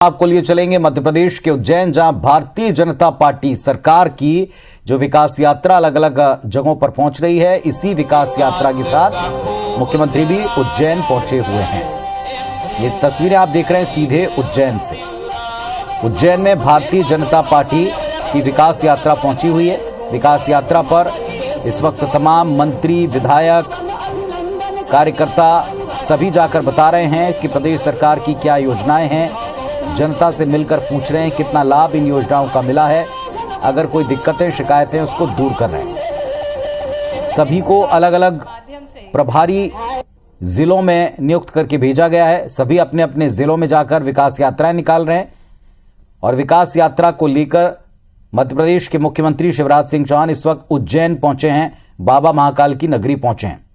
आपको लिए चलेंगे मध्य प्रदेश के उज्जैन, जहां भारतीय जनता पार्टी सरकार की जो विकास यात्रा अलग अलग जगहों पर पहुंच रही है, इसी विकास यात्रा के साथ मुख्यमंत्री भी उज्जैन पहुंचे हुए हैं। ये तस्वीरें आप देख रहे हैं सीधे उज्जैन से। उज्जैन में भारतीय जनता पार्टी की विकास यात्रा पहुंची हुई है। विकास यात्रा पर इस वक्त तमाम मंत्री, विधायक, कार्यकर्ता सभी जाकर बता रहे हैं कि प्रदेश सरकार की क्या योजनाएं हैं। जनता से मिलकर पूछ रहे हैं कितना लाभ इन योजनाओं का मिला है। अगर कोई दिक्कतें, शिकायतें, उसको दूर कर रहे हैं। सभी को अलग अलग प्रभारी जिलों में नियुक्त करके भेजा गया है। सभी अपने अपने जिलों में जाकर विकास यात्राएं निकाल रहे हैं। और विकास यात्रा को लेकर मध्य प्रदेश के मुख्यमंत्री शिवराज सिंह चौहान इस वक्त उज्जैन पहुंचे हैं, बाबा महाकाल की नगरी पहुंचे हैं।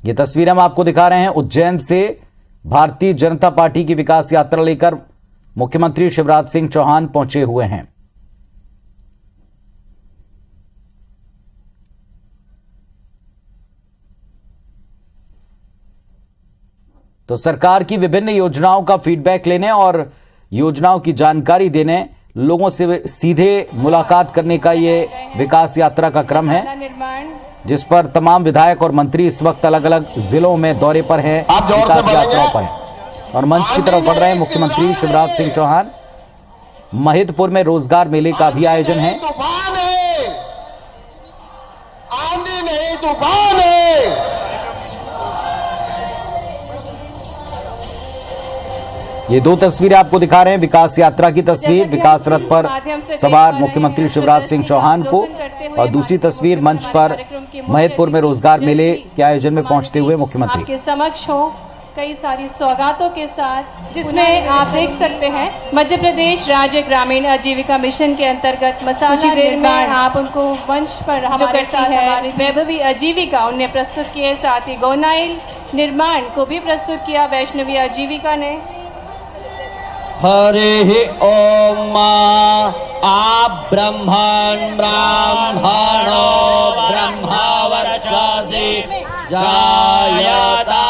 ये तस्वीरें हम आपको दिखा रहे हैं उज्जैन से। भारतीय जनता पार्टी की विकास यात्रा लेकर मुख्यमंत्री शिवराज सिंह चौहान पहुंचे हुए हैं। तो सरकार की विभिन्न योजनाओं का फीडबैक लेने और योजनाओं की जानकारी देने, लोगों से सीधे मुलाकात करने का ये विकास यात्रा का क्रम है, जिस पर तमाम विधायक और मंत्री इस वक्त अलग अलग जिलों में दौरे पर हैं, विकास यात्राओं पर हैं। और मंच की तरफ बढ़ रहे हैं मुख्यमंत्री शिवराज सिंह चौहान। महिदपुर में रोजगार मेले का भी आयोजन है। आंधी नहीं तूफान है। ये दो तस्वीरें आपको दिखा रहे हैं विकास यात्रा की तस्वीर, विकास रथ पर सवार मुख्यमंत्री शिवराज सिंह चौहान को, और दूसरी तस्वीर मंच पर महिदपुर में रोजगार मेले के आयोजन में पहुंचते हुए मुख्यमंत्री। आपके समक्ष हो कई सारी सौगातों के साथ, जिसमें आप देख सकते हैं मध्य प्रदेश राज्य ग्रामीण आजीविका मिशन के अंतर्गत मसाला निर्माण, आप उनको मंच पर हमारे साथ है वैभवी आजीविका उन्हें प्रस्तुत किए, साथ ही गोनाइल निर्माण को भी प्रस्तुत किया वैष्णवी आजीविका ने। हरि ओम आप ब्रह्मण ब्राह्मणो ब्रह्मवर्चसि जायता।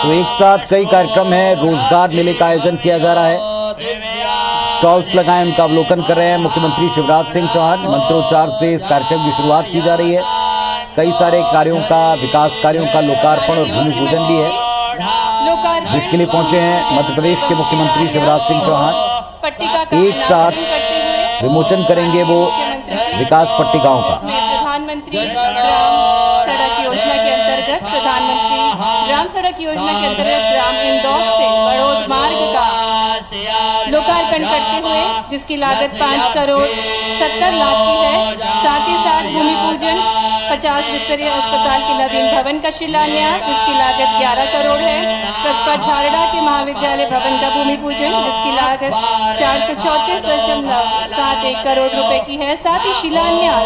तो एक साथ कई कार्यक्रम है। रोजगार मेले का आयोजन किया जा रहा है। स्टॉल्स लगाए, उनका अवलोकन कर रहे हैं मुख्यमंत्री शिवराज सिंह चौहान। मंत्रोच्चार से इस कार्यक्रम की शुरुआत की जा रही है। कई सारे कार्यों का, विकास कार्यों का लोकार्पण और भूमि पूजन भी है, जिसके लिए पहुंचे हैं मध्य प्रदेश के मुख्यमंत्री शिवराज सिंह चौहान। एक साथ विमोचन करेंगे वो विकास पट्टिकाओं का। प्रधानमंत्री ग्राम सड़क योजना के अंतर्गत ग्राम सड़क योजना के अंतर्गत ग्राम इंदौर से बड़ौद मार्ग का लोकार्पण करते हुए, जिसकी लागत 5,70,00,000 की है। साथ ही साथ भूमि पूजन 50 बिस्तरीय अस्पताल के नवीन भवन का शिलान्यास, जिसकी लागत 11 करोड़ है। कस्बा झारड़ा के महाविद्यालय भवन का भूमि पूजन, जिसकी लागत 434.71 करोड़ रुपए की है। साथ ही शिलान्यास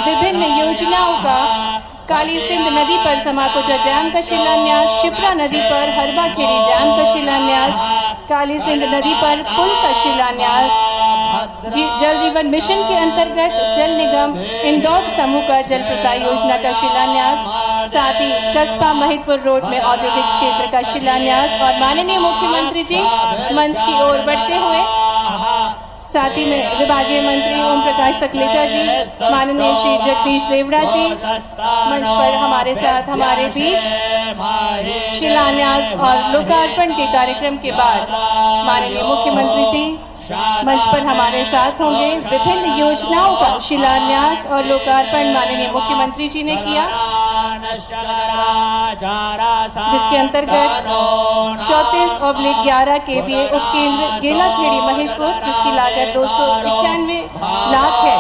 विभिन्न योजनाओं का, काली सिंध नदी पर समाकोजा डैम का शिलान्यास, शिप्रा नदी पर हरबा खेड़ी डैम का शिलान्यास, काली सिंध नदी पर पुल का शिलान्यास, जल जीवन मिशन के अंतर्गत जल निगम इंदौर समूह का जल प्रदाय योजना का शिलान्यास, साथ ही कस्बा महिदपुर रोड में औद्योगिक क्षेत्र का शिलान्यास। और माननीय मुख्यमंत्री जी मंच की ओर बढ़ते हुए, साथ ही में विभागीय मंत्री ओम प्रकाश सकलेचा जी, माननीय श्री जगदीश देवड़ा जी मंच पर हमारे साथ हमारे बीच शिलान्यास और लोकार्पण के कार्यक्रम के बाद माननीय मुख्यमंत्री जी मंच पर हमारे साथ होंगे। विभिन्न योजनाओं का शिलान्यास और लोकार्पण माननीय मुख्यमंत्री जी ने किया, जिसके अंतर्गत 34/11 KVA उपकेंद्र गेलाखेड़ी महिदपुर, जिसकी लागत 291 लाख है,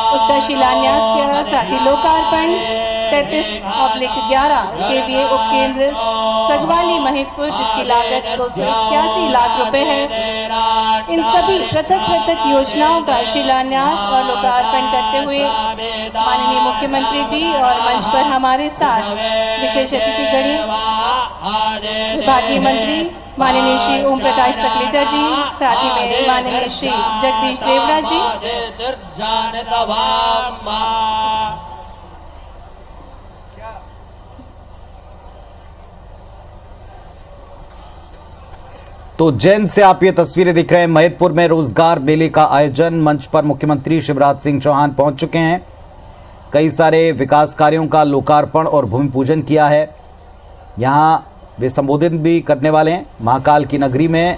उसका शिलान्यास किया। साथ ही लोकार्पण 33/11 KVA उपकेंद्र सगवाली महिदपुर, जिसकी लागत 281 लाख रुपए है। इन सभी पृथक योजनाओं का शिलान्यास और लोकार्पण करते हुए माननीय मुख्यमंत्री जी और मंच पर हमारे साथ विशेष अतिथिगण विभागीय मंत्री माननीय श्री ओम प्रकाश सकलेचा जी, साथ ही में माननीय श्री जगदीश देवड़ा जी। तो उज्जैन से आप ये तस्वीरें दिख रहे हैं। महिदपुर में रोजगार मेले का आयोजन, मंच पर मुख्यमंत्री शिवराज सिंह चौहान पहुंच चुके हैं। कई सारे विकास कार्यों का लोकार्पण और भूमि पूजन किया है। यहां वे संबोधित भी करने वाले हैं। महाकाल की नगरी में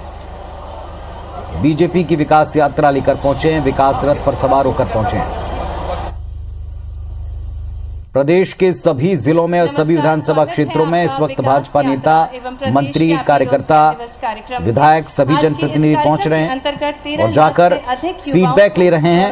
बीजेपी की विकास यात्रा लेकर पहुंचे हैं, विकास रथ पर सवार होकर पहुंचे हैं। प्रदेश के सभी जिलों में और सभी विधानसभा क्षेत्रों में इस वक्त भाजपा नेता, मंत्री, कार्यकर्ता, विधायक, सभी जनप्रतिनिधि पहुंच रहे हैं और जाकर फीडबैक ले रहे हैं,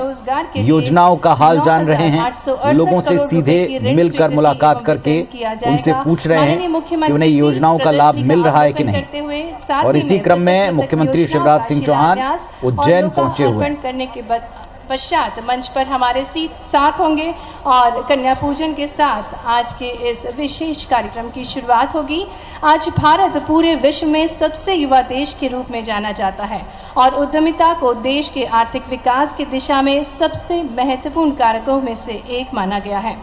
योजनाओं का हाल जान रहे हैं, लोगों से सीधे मिलकर मुलाकात करके उनसे पूछ रहे हैं कि उन्हें योजनाओं का लाभ मिल रहा है कि नहीं। और इसी क्रम में मुख्यमंत्री शिवराज सिंह चौहान उज्जैन पहुंचे हुए हैं। पश्चात मंच पर हमारे साथ होंगे और कन्या पूजन के साथ आज के इस विशेष कार्यक्रम की शुरुआत होगी। आज भारत पूरे विश्व में सबसे युवा देश के रूप में जाना जाता है और उद्यमिता को देश के आर्थिक विकास की दिशा में सबसे महत्वपूर्ण कारकों में से एक माना गया है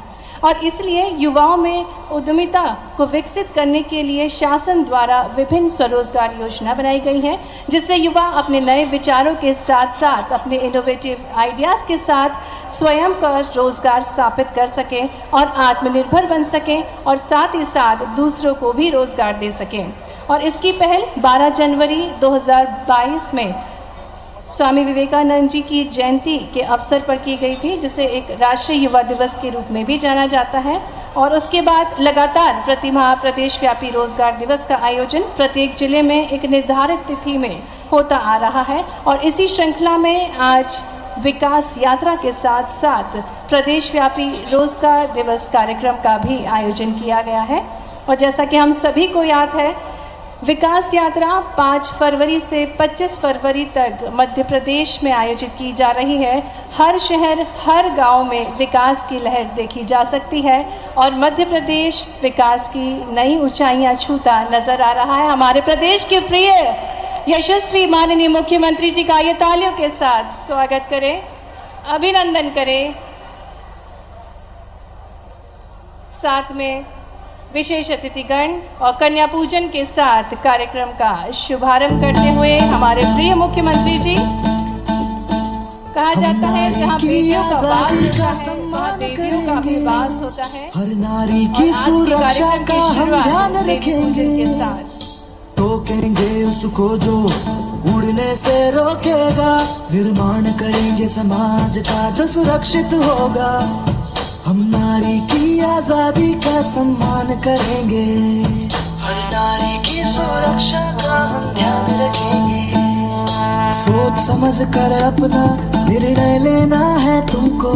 और इसलिए युवाओं में उद्यमिता को विकसित करने के लिए शासन द्वारा विभिन्न स्वरोजगार योजना बनाई गई है, जिससे युवा अपने नए विचारों के साथ साथ अपने इनोवेटिव आइडियाज़ के साथ स्वयं का रोजगार स्थापित कर सकें और आत्मनिर्भर बन सकें और साथ ही साथ दूसरों को भी रोजगार दे सकें। और इसकी पहल 12 जनवरी 2022 में स्वामी विवेकानंद जी की जयंती के अवसर पर की गई थी, जिसे एक राष्ट्रीय युवा दिवस के रूप में भी जाना जाता है। और उसके बाद लगातार प्रतिमाह प्रदेशव्यापी रोजगार दिवस का आयोजन प्रत्येक जिले में एक निर्धारित तिथि में होता आ रहा है और इसी श्रृंखला में आज विकास यात्रा के साथ साथ प्रदेशव्यापी रोजगार दिवस कार्यक्रम का भी आयोजन किया गया है। और जैसा कि हम सभी को याद है, विकास यात्रा 5 फरवरी से 25 फरवरी तक मध्य प्रदेश में आयोजित की जा रही है। हर शहर, हर गांव में विकास की लहर देखी जा सकती है और मध्य प्रदेश विकास की नई ऊंचाइयां छूता नजर आ रहा है। हमारे प्रदेश के प्रिय यशस्वी माननीय मुख्यमंत्री जी का ये तालियों के साथ स्वागत करें, अभिनंदन करें। साथ में विशेष अतिथिगण और कन्या पूजन के साथ कार्यक्रम का शुभारंभ करते हुए हमारे प्रिय मुख्यमंत्री जी। कहा जाता है जहाँ बेटियों का वास होता है वहाँ देवियों का भी वास होता है। हर नारी की सुरक्षा का हम ध्यान रखेंगे, टोकेंगे उसको जो उड़ने से रोकेगा, निर्माण करेंगे समाज का जो सुरक्षित होगा। हम नारी की आजादी का सम्मान करेंगे, हर नारी की सुरक्षा का हम ध्यान रखेंगे। सोच समझ कर अपना निर्णय लेना है तुमको,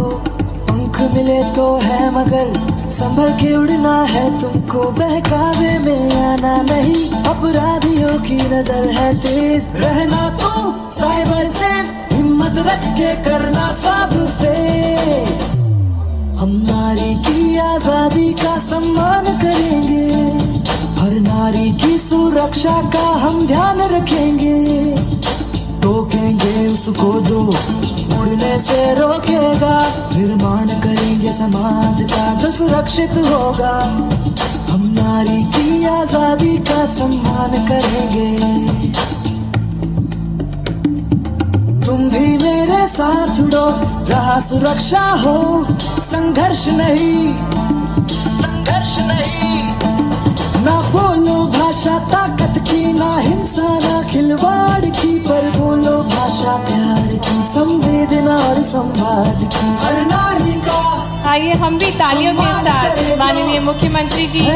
पंख मिले तो है मगर संभल के उड़ना है तुमको। बहकावे में आना नहीं, अपराधियों की नजर है तेज, रहना तो साइबर सेफ, हिम्मत रख के करना सब फेस। हम नारी की आजादी का सम्मान करेंगे, हर नारी की सुरक्षा का हम ध्यान रखेंगे, टोकेंगे उसको जो उड़ने से रोकेगा, निर्माण करेंगे समाज का जो सुरक्षित होगा। हम नारी की आजादी का सम्मान करेंगे। तुम भी मेरे साथ उड़ो जहाँ सुरक्षा हो, संघर्ष नहीं, संघर्ष नहीं। ना बोलो भाषा ताकत की, ना हिंसा ना खिलवाड़ की, पर बोलो भाषा प्यार की, संवेदना और संवाद की। हर नारी का आइए हम भी तालियों के साथ माननीय मुख्यमंत्री जी जो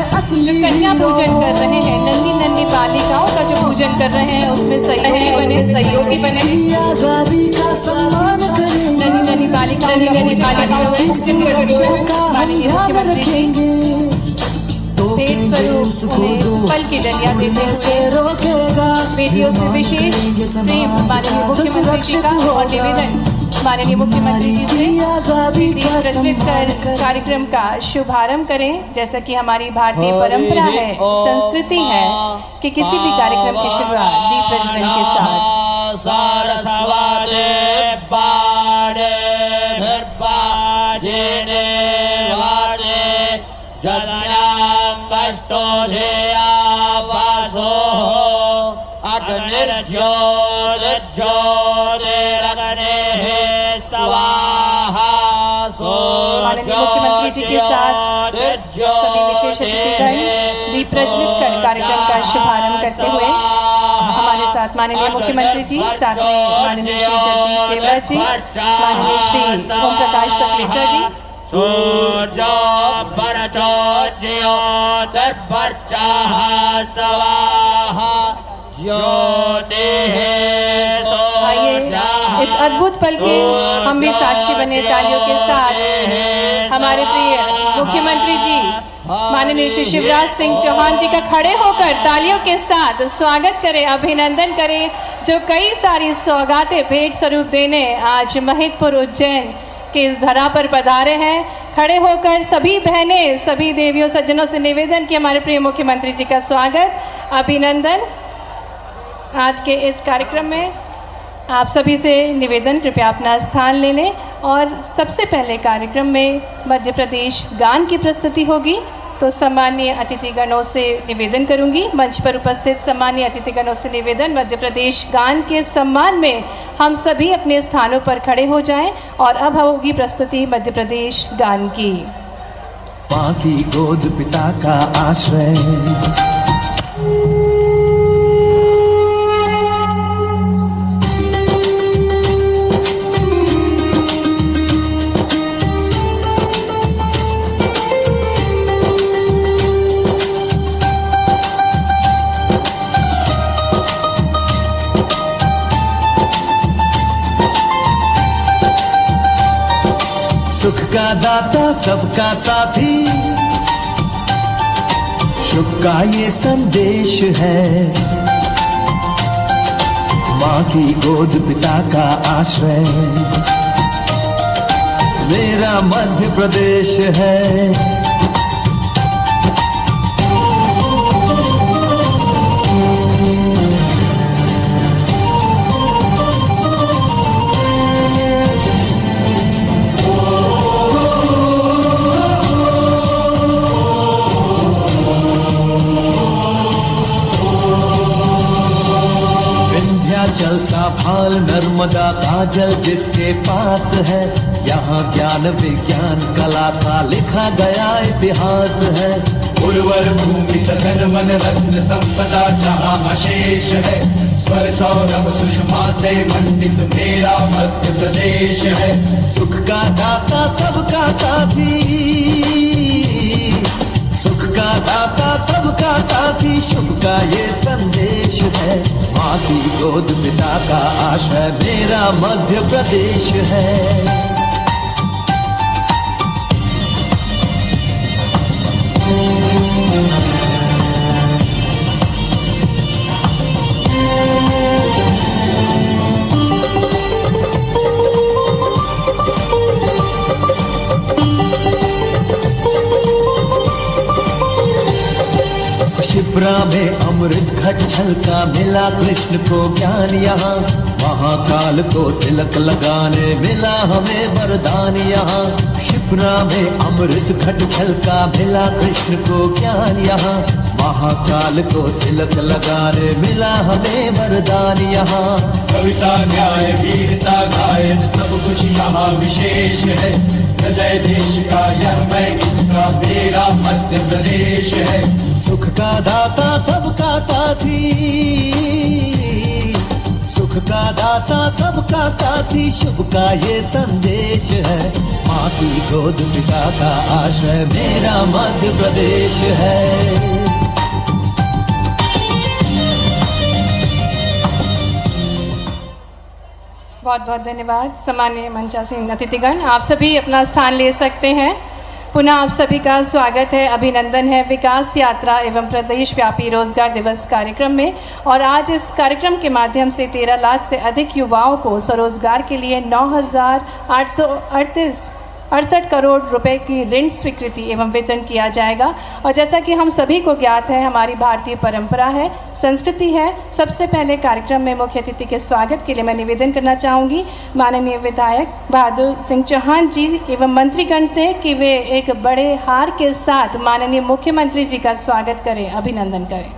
कन्या पूजन कर रहे हैं, नन्ही नन्ही बालिकाओं का जो पूजन कर रहे हैं उसमें सहयोगी बने, सहयोगी बने। आजादी का सम्मान करेंगे, नन्ही नन्ही बालिकाओं माननीय मुख्यमंत्री तेज स्वरूप उन्हें फल की डलिया देते हुए बेटियों से विशेष प्रेम माननीय मुख्यमंत्री जी का और निवेदन माननीय मुख्यमंत्री जी से प्रज्वलित कर कार्यक्रम का शुभारंभ करें। जैसा कि हमारी भारतीय परंपरा है, संस्कृति है कि किसी भी कार्यक्रम की शुरुआत दीप प्रज्वलन के साथ अग्निर्ज्योतिर्ज्योतिरग्निः स्वाहा माननीय मुख्यमंत्री जी के साथ सभी विशेष अतिथिगण दीप प्रज्वलित कर कार्यक्रम का शुभारंभ करते हुए हमारे साथ माननीय मुख्यमंत्री जी, साथ में माननीय श्री जगदीश देवड़ा जी, माननीय श्री ओम प्रकाश तकलेकर जी, सूर्यो परचो ज्योतिर्पर्चः स्वाहा ज्योतिः आइए इस अद्भुत पल के हम भी साक्षी बने तालियों के साथ हमारे प्रिय मुख्यमंत्री जी माननीय श्री शिवराज सिंह चौहान जी का खड़े होकर तालियों के साथ स्वागत करें, अभिनंदन करें, जो कई सारी सौगातें भेंट स्वरूप देने आज महिदपुर उज्जैन के इस धरा पर पधारे हैं। खड़े होकर सभी बहनें, सभी देवियों सज्जनों से निवेदन कि हमारे प्रिय मुख्यमंत्री जी का स्वागत, अभिनंदन। आज के इस कार्यक्रम में आप सभी से निवेदन, कृपया अपना स्थान ले लें और सबसे पहले कार्यक्रम में मध्य प्रदेश गान की प्रस्तुति होगी। तो सम्मानीय अतिथिगणों से निवेदन करूंगी, मंच पर उपस्थित सम्मानीय अतिथिगणों से निवेदन, मध्य प्रदेश गान के सम्मान में हम सभी अपने स्थानों पर खड़े हो जाएं और अब होगी प्रस्तुति मध्य प्रदेश गान की। माँ की गोद पिता का आश्रय, सुख का दाता सबका साथी, शुभ का ये संदेश है। माँ की गोद पिता का आश्रय, मेरा मध्य प्रदेश है। जल सा भाल नर्मदा का जल जिसके पास है, यहाँ ज्ञान विज्ञान कला का लिखा गया इतिहास है। उर्वर भूमि सघन वन रत्न संपदा जहाँ अशेष है, स्वर सौरभ सुषमा से मंडित मेरा मध्य प्रदेश है। सुख का दाता सबका साथी, सुख का दाता सबका साथी, शुभ का ये संदेश है। माँ की गोद पिता का आश्रय, मेरा मध्य प्रदेश है। शिप्रा में अमृत घट छलका, मिला कृष्ण को ज्ञान यहाँ। महाकाल को तिलक लगाने मिला हमें वरदान यहाँ। शिप्रा में अमृत घट छलका, मिला कृष्ण को ज्ञान यहाँ। महाकाल को तिलक लगाने मिला हमें वरदान यहाँ। कविता न्याय वीरता गायन सब कुछ यहाँ विशेष है। जय देश का यह मैं इसका मेरा मध्य प्रदेश है। सुख का दाता सबका साथी, सुख का दाता सबका साथी, शुभ का ये संदेश है। माँ की गोद पिता का आश्रय, मेरा मध्य प्रदेश है। बहुत बहुत धन्यवाद सम्मानीय मंचासीन अतिथिगण, आप सभी अपना स्थान ले सकते हैं। पुनः आप सभी का स्वागत है, अभिनंदन है विकास यात्रा एवं प्रदेश व्यापी रोजगार दिवस कार्यक्रम में। और आज इस कार्यक्रम के माध्यम से 13 लाख से अधिक युवाओं को स्वरोजगार के लिए 9,868 करोड़ रुपए की ऋण स्वीकृति एवं वितरण किया जाएगा। और जैसा कि हम सभी को ज्ञात है, हमारी भारतीय परंपरा है, संस्कृति है। सबसे पहले कार्यक्रम में मुख्य अतिथि के स्वागत के लिए मैं निवेदन करना चाहूँगी माननीय विधायक बहादुर सिंह चौहान जी एवं मंत्रीगण से कि वे एक बड़े हार के साथ माननीय मुख्यमंत्री जी का स्वागत करें, अभिनंदन करें।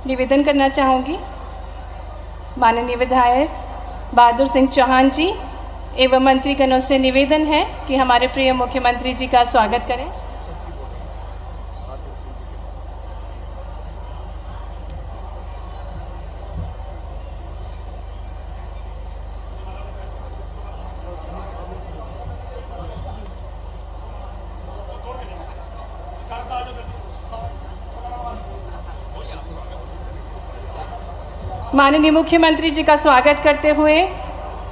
निवेदन करना चाहूँगी माननीय विधायक बहादुर सिंह चौहान जी एवं मंत्रीगणों से निवेदन है कि हमारे प्रिय मुख्यमंत्री जी का स्वागत करें। माननीय मुख्यमंत्री जी का स्वागत करते हुए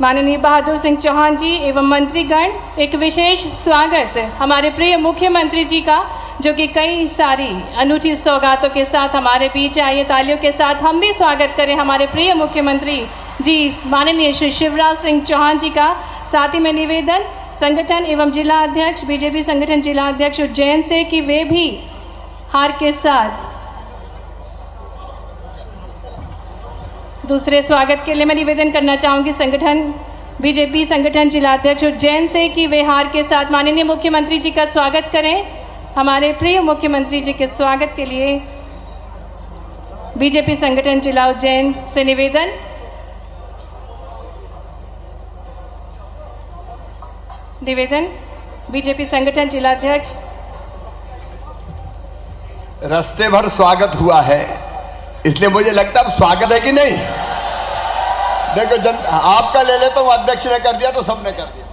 माननीय बहादुर सिंह चौहान जी एवं मंत्रीगण एक विशेष स्वागत हमारे प्रिय मुख्यमंत्री जी का, जो कि कई सारी अनूठी सौगातों के साथ हमारे बीच आइए तालियों के साथ हम भी स्वागत करें हमारे प्रिय मुख्यमंत्री जी माननीय श्री शिवराज सिंह चौहान जी का। साथ ही में निवेदन संगठन एवं जिला अध्यक्ष बीजेपी संगठन जिला अध्यक्ष उज्जैन से कि वे भी हार के साथ दूसरे स्वागत के लिए मैं निवेदन करना चाहूँगी संगठन बीजेपी संगठन जिला अध्यक्ष उज्जैन से कि वे हार के साथ माननीय मुख्यमंत्री जी का स्वागत करें। हमारे प्रिय मुख्यमंत्री जी के स्वागत के लिए बीजेपी संगठन जिला उज्जैन से निवेदन। बीजेपी संगठन जिला अध्यक्ष। रास्ते भर स्वागत हुआ है, इसलिए मुझे लगता है स्वागत है कि नहीं। देखो आपका ले ले तो अध्यक्ष ने कर दिया तो सबने कर दिया।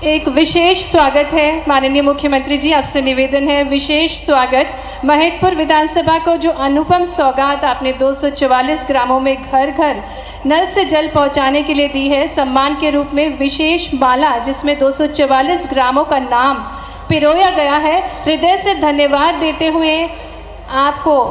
एक विशेष स्वागत है माननीय मुख्यमंत्री जी, आपसे निवेदन है विशेष स्वागत महिदपुर विधानसभा को जो अनुपम सौगात आपने 244 ग्रामों में घर घर नल से जल पहुंचाने के लिए दी है, सम्मान के रूप में विशेष माला जिसमें 244 ग्रामों का नाम पिरोया गया है। हृदय से धन्यवाद देते हुए आपको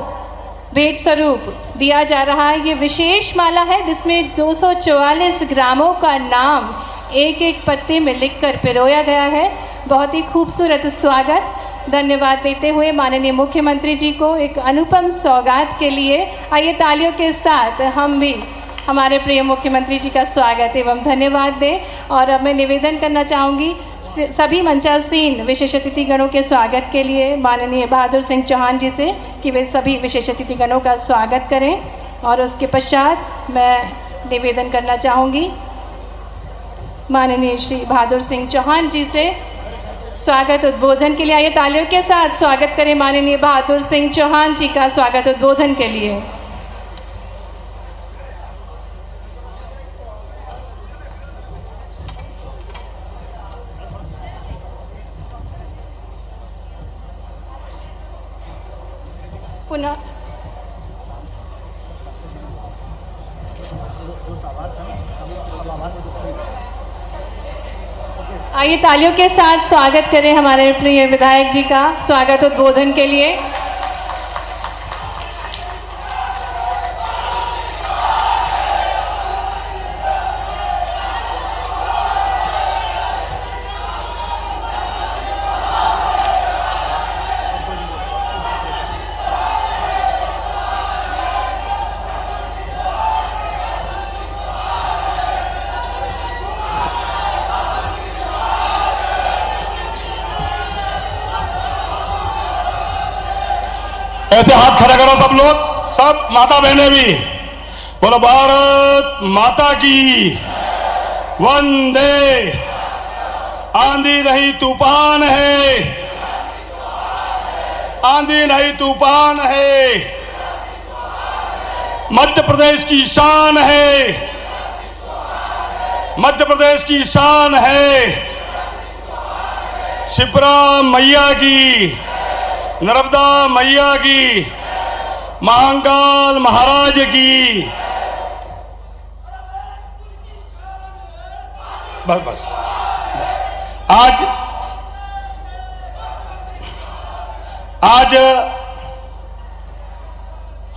भेंट स्वरूप दिया जा रहा है। ये विशेष माला है जिसमें 244 ग्रामों का नाम एक एक पत्ते में लिखकर पिरोया गया है। बहुत ही खूबसूरत स्वागत धन्यवाद देते हुए माननीय मुख्यमंत्री जी को एक अनुपम सौगात के लिए आइए तालियों के साथ हम भी हमारे प्रिय मुख्यमंत्री जी का स्वागत एवं धन्यवाद दें। और अब मैं निवेदन करना चाहूँगी सभी मंचासीन विशेष अतिथि गणों के स्वागत के लिए माननीय बहादुर सिंह चौहान जी से कि वे सभी विशेष अतिथि गणों का स्वागत करें। और उसके पश्चात मैं निवेदन करना चाहूँगी माननीय श्री बहादुर सिंह चौहान जी से स्वागत उद्बोधन के लिए। आइए तालियों के साथ स्वागत करें माननीय बहादुर सिंह चौहान जी का स्वागत उद्बोधन के लिए। पुनः आइए तालियों के साथ स्वागत करें हमारे प्रिय विधायक जी का स्वागत उद्बोधन के लिए। ऐसे हाथ खड़ा करो सब लोग, सब माता बहने भी बोलो भारत माता की वंदे। आंधी नहीं तूफान है, आंधी नहीं तूफान है, मध्य प्रदेश की शान है, मध्य प्रदेश की शान है। शिप्रा मैया की, नर्मदा मैया की, महाकाल महाराज की। बस बस आज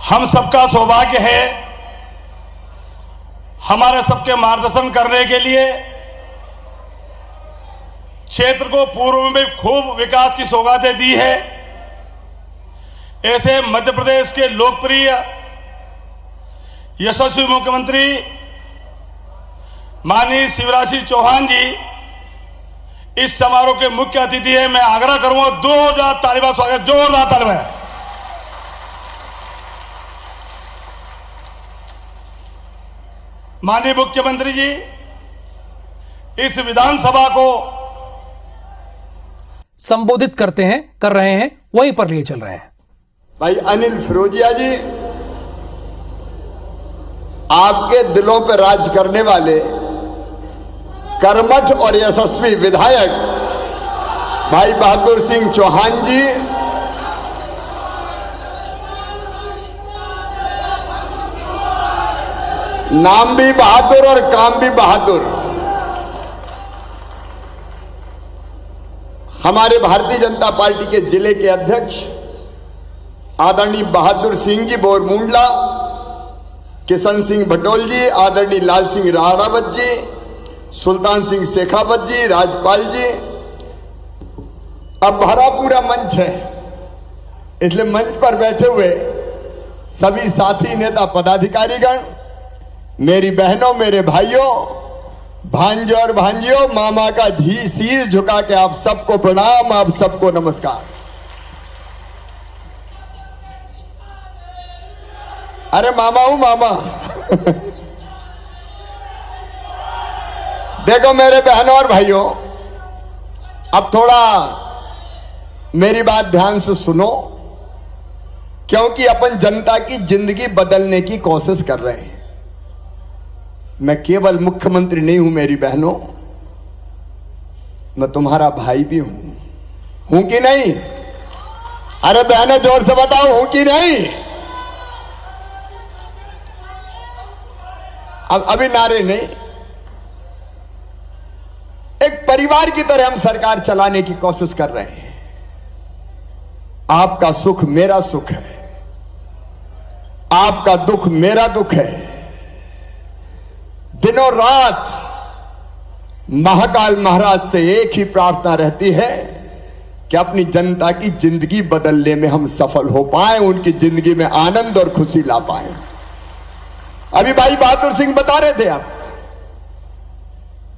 हम सबका सौभाग्य है हमारे सबके मार्गदर्शन करने के लिए क्षेत्र को पूर्व में खूब विकास की सौगातें दी है। ऐसे मध्य प्रदेश के लोकप्रिय यशस्वी मुख्यमंत्री माननीय शिवराज सिंह चौहान जी इस समारोह के मुख्य अतिथि है। मैं आग्रह करूंगा 2000 तालिबान स्वागत, जोरदार तालिबान। माननीय मुख्यमंत्री जी, इस विधानसभा को संबोधित करते हैं, कर रहे हैं, वहीं पर लिए चल रहे हैं। भाई अनिल फिरोजिया जी, आपके दिलों पर राज करने वाले कर्मठ और यशस्वी विधायक भाई बहादुर सिंह चौहान जी, नाम भी बहादुर और काम भी बहादुर, हमारे भारतीय जनता पार्टी के जिले के अध्यक्ष आदरणीय बहादुर सिंह जी बोरमुंडला, किशन सिंह भटोल जी, आदरणीय लाल सिंह राणावत जी, सुल्तान सिंह शेखावत जी, राजपाल जी। अब भरा पूरा मंच है, इसलिए मंच पर बैठे हुए सभी साथी नेता पदाधिकारीगण, मेरी बहनों, मेरे भाइयों, भांजे और भांजियों, मामा का शीश झुका के आप सबको प्रणाम, आप सबको नमस्कार। अरे मामा हूं मामा। देखो मेरे बहनों और भाइयों, अब थोड़ा मेरी बात ध्यान से सुनो, क्योंकि अपन जनता की जिंदगी बदलने की कोशिश कर रहे हैं। मैं केवल मुख्यमंत्री नहीं हूं मेरी बहनों, मैं तुम्हारा भाई भी हूं कि नहीं? अरे बहनें जोर से बताओ, हूं कि नहीं? अब अभी नारे नहीं, एक परिवार की तरह हम सरकार चलाने की कोशिश कर रहे हैं। आपका सुख मेरा सुख है, आपका दुख मेरा दुख है। दिनों रात महाकाल महाराज से एक ही प्रार्थना रहती है कि अपनी जनता की जिंदगी बदलने में हम सफल हो पाए, उनकी जिंदगी में आनंद और खुशी ला पाए। अभी भाई बहादुर सिंह बता रहे थे, आप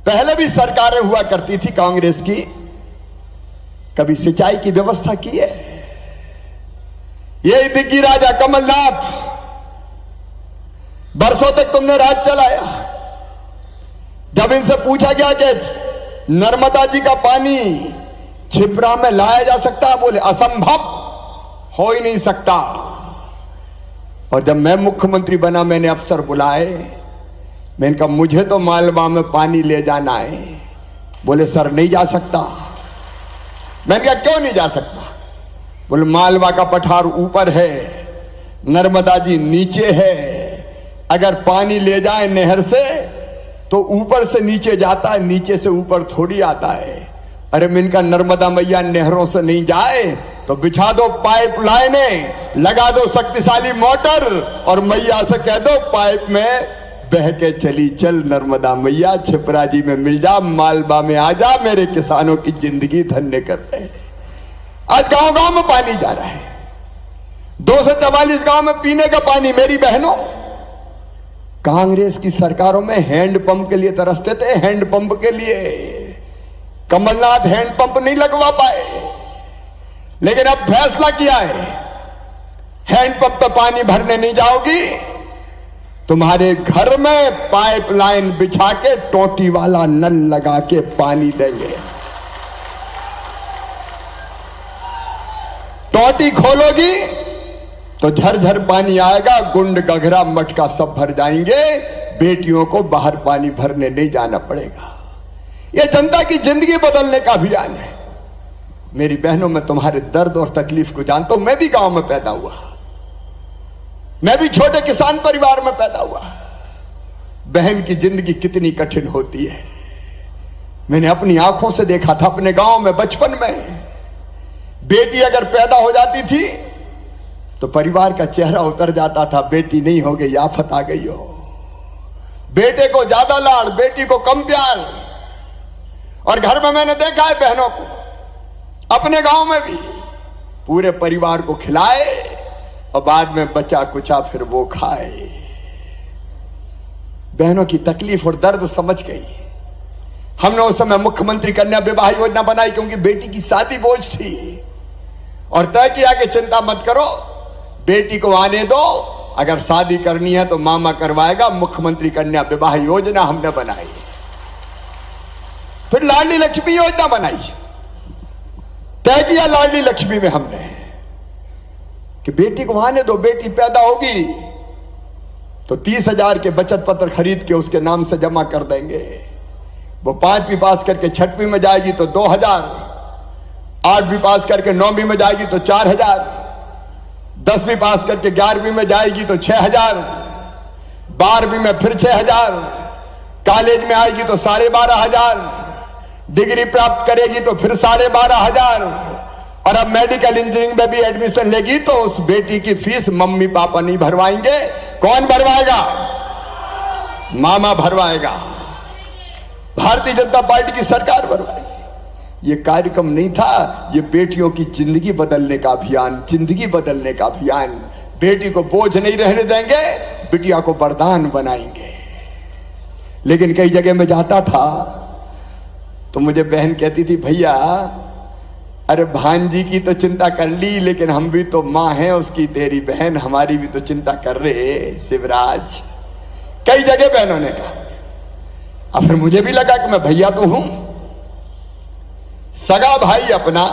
पहले भी सरकारें हुआ करती थी कांग्रेस की, कभी सिंचाई की व्यवस्था की है? यही दिग्गी राजा कमलनाथ, बरसों तक तुमने राज चलाया। जब इनसे पूछा गया कि नर्मदा जी का पानी छिपरा में लाया जा सकता है, बोले असंभव, हो ही नहीं सकता। और जब मैं मुख्यमंत्री बना, मैंने अफसर बुलाए, मैंने कहा मुझे तो मालवा में पानी ले जाना है। बोले सर नहीं जा सकता। मैंने कहा क्यों नहीं जा सकता? बोले मालवा का पठार ऊपर है, नर्मदा जी नीचे है, अगर पानी ले जाए नहर से तो ऊपर से नीचे जाता है, नीचे से ऊपर थोड़ी आता है। अरे इनका नर्मदा मैया नहरों से नहीं जाए तो बिछा दो पाइप लाइनें, लगा दो शक्तिशाली मोटर और मैया से कह दो पाइप में बह के चली चल नर्मदा मैया, छिपरा जी में मिल जा, मालवा में आ जा, मेरे किसानों की जिंदगी धन्य करते हैं। आज गांव गांव में पानी जा रहा है, 244 गांव में पीने का पानी। मेरी बहनों, कांग्रेस की सरकारों में हैंडपंप के लिए तरसते थे, हैंडपंप के लिए। कमलनाथ हैंडपंप नहीं लगवा पाए, लेकिन अब फैसला किया है हैंडपंप पे पानी भरने नहीं जाओगी, तुम्हारे घर में पाइपलाइन बिछा के टोटी वाला नल लगा के पानी देंगे। टोटी खोलोगी तो झरझर पानी आएगा, गुंड गघरा मटका सब भर जाएंगे, बेटियों को बाहर पानी भरने नहीं जाना पड़ेगा। यह जनता की जिंदगी बदलने का अभियान है। मेरी बहनों, मैं तुम्हारे दर्द और तकलीफ को जानता हूं। मैं भी गांव में पैदा हुआ, मैं भी छोटे किसान परिवार में पैदा हुआ। बहन की जिंदगी कितनी कठिन होती है, मैंने अपनी आंखों से देखा था अपने गांव में बचपन में। बेटी अगर पैदा हो जाती थी तो परिवार का चेहरा उतर जाता था, बेटी नहीं हो गई, आफत आ गई हो। बेटे को ज्यादा लाड़, बेटी को कम प्यार। और घर में मैंने देखा है बहनों को, अपने गांव में भी पूरे परिवार को खिलाए और बाद में बचा कुचा फिर वो खाए। बहनों की तकलीफ और दर्द समझ गई। हमने उस समय मुख्यमंत्री कन्या विवाह योजना बनाई, क्योंकि बेटी की शादी बोझ थी, और तय किया कि चिंता मत करो, बेटी को आने दो, अगर शादी करनी है तो मामा करवाएगा। मुख्यमंत्री कन्या विवाह योजना हमने बनाई। फिर लाडली लक्ष्मी योजना बनाई, तय किया लाडली लक्ष्मी में हमने कि बेटी को आने दो, बेटी पैदा होगी तो 30,000 के बचत पत्र खरीद के उसके नाम से जमा कर देंगे। वो 5वीं पास करके 6वीं में जाएगी तो 2,000, 8वीं पास करके 9वीं में जाएगी तो 4,000, 10वीं पास करके 11वीं में जाएगी तो 6,000, 12वीं में फिर 6,000, कॉलेज में आएगी तो 12,500, डिग्री प्राप्त करेगी तो फिर 12,500, और अब मेडिकल इंजीनियरिंग में भी एडमिशन लेगी तो उस बेटी की फीस मम्मी पापा नहीं भरवाएंगे। कौन भरवाएगा? मामा भरवाएगा। भारतीय जनता पार्टी की सरकार भरवाएगी। ये कार्यक्रम नहीं था, ये बेटियों की जिंदगी बदलने का अभियान, जिंदगी बदलने का अभियान। बेटी को बोझ नहीं रहने देंगे, बिटिया को वरदान बनाएंगे। लेकिन कई जगह में जाता था तो मुझे बहन कहती थी, भैया अरे भांजी की तो चिंता कर ली, लेकिन हम भी तो माँ हैं उसकी, तेरी बहन, हमारी भी तो चिंता कर रहे शिवराज। कई जगह बहनों ने कहा। अब फिर मुझे भी लगा कि मैं भैया तो हूं। सगा भाई अपना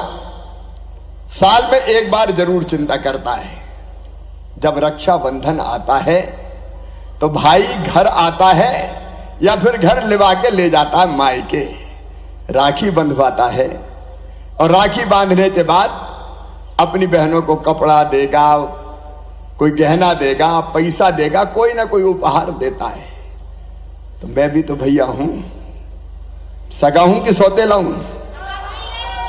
साल में एक बार जरूर चिंता करता है। जब रक्षाबंधन आता है तो भाई घर आता है या फिर घर लिवा के ले जाता है मायके, राखी बंधवाता है, और राखी बांधने के बाद अपनी बहनों को कपड़ा देगा, कोई गहना देगा, पैसा देगा, कोई ना कोई उपहार देता है। तो मैं भी तो भैया हूं, सगा हूं कि सौतेला हूं?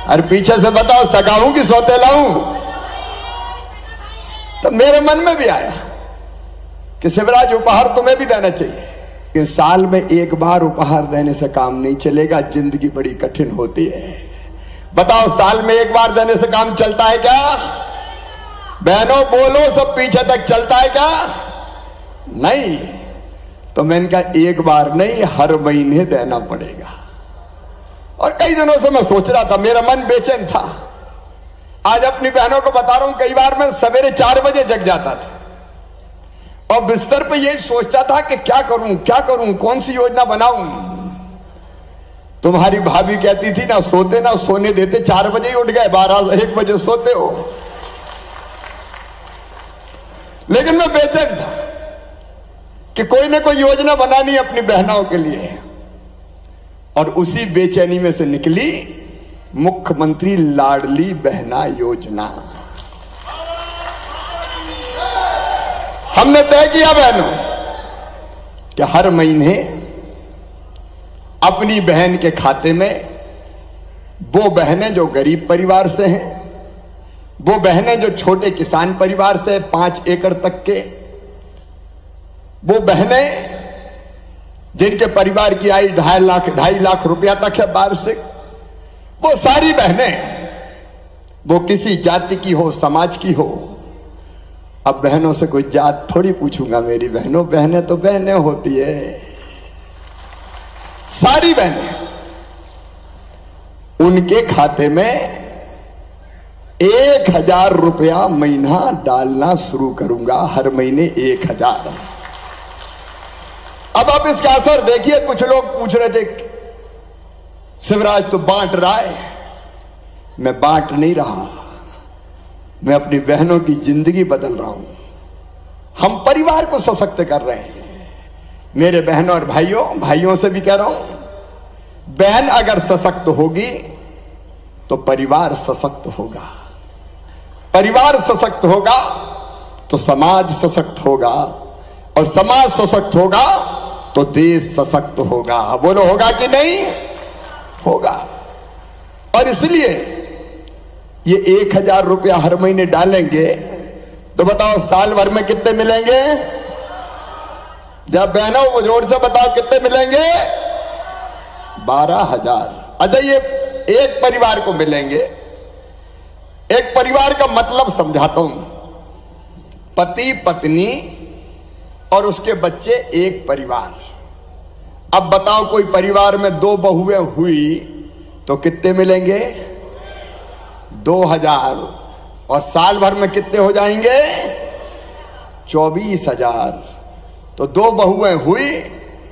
अरे पीछे से बताओ, सगा हूं कि सौतेला हूं? तो मेरे मन में भी आया कि शिवराज उपहार तुम्हें भी देना चाहिए। कि साल में एक बार उपहार देने से काम नहीं चलेगा, जिंदगी बड़ी कठिन होती है। बताओ, साल में एक बार देने से काम चलता है क्या? बहनों बोलो, सब पीछे तक चलता है क्या? नहीं। तो मैंने कहा एक बार नहीं, हर महीने देना पड़ेगा। और कई दिनों से मैं सोच रहा था, मेरा मन बेचैन था। आज अपनी बहनों को बता रहा हूं, कई बार मैं सवेरे 4 बजे जग जाता था और बिस्तर पे यही सोचता था कि क्या करूं, कौन सी योजना बनाऊं। तुम्हारी भाभी कहती थी ना सोते ना सोने देते, 4 बजे ही उठ गए, 12-1 बजे सोते हो। लेकिन मैं बेचैन था कि कोई ना कोई योजना बनानी अपनी बहनों के लिए, और उसी बेचैनी में से निकली मुख्यमंत्री लाडली बहना योजना। हमने तय किया बहनों कि हर महीने अपनी बहन के खाते में, वो बहनें जो गरीब परिवार से हैं, वो बहनें जो छोटे किसान परिवार से 5 एकड़ तक के, वो बहनें जिनके परिवार की आय 2.5 लाख रुपया तक है वार्षिक, वो सारी बहनें, वो किसी जाति की हो, समाज की हो। अब बहनों से कोई जात थोड़ी पूछूंगा, मेरी बहनों, बहनें तो बहनें होती है, सारी बहनें। उनके खाते में 1,000 रुपया महीना डालना शुरू करूंगा, हर महीने 1,000। अब आप इसका असर देखिए। कुछ लोग पूछ रहे थे, शिवराज तो बांट रहा है। मैं बांट नहीं रहा, मैं अपनी बहनों की जिंदगी बदल रहा हूं। हम परिवार को सशक्त कर रहे हैं। मेरे बहनों और भाइयों से भी कह रहा हूं, बहन अगर सशक्त होगी तो परिवार सशक्त होगा, परिवार सशक्त होगा तो समाज सशक्त होगा, और समाज सशक्त होगा तो देश सशक्त होगा। बोलो होगा कि नहीं? होगा। और इसलिए ये 1,000 रुपया हर महीने डालेंगे तो बताओ साल भर में कितने मिलेंगे? जब बहनों वो जोर से बताओ कितने मिलेंगे? 12,000। अच्छा, ये एक परिवार को मिलेंगे। एक परिवार का मतलब समझाता हूं। पति पत्नी और उसके बच्चे एक परिवार। अब बताओ कोई परिवार में 2 बहुएं हुई तो कितने मिलेंगे? 2000। और साल भर में कितने हो जाएंगे? 24,000। तो 2 बहुएं हुई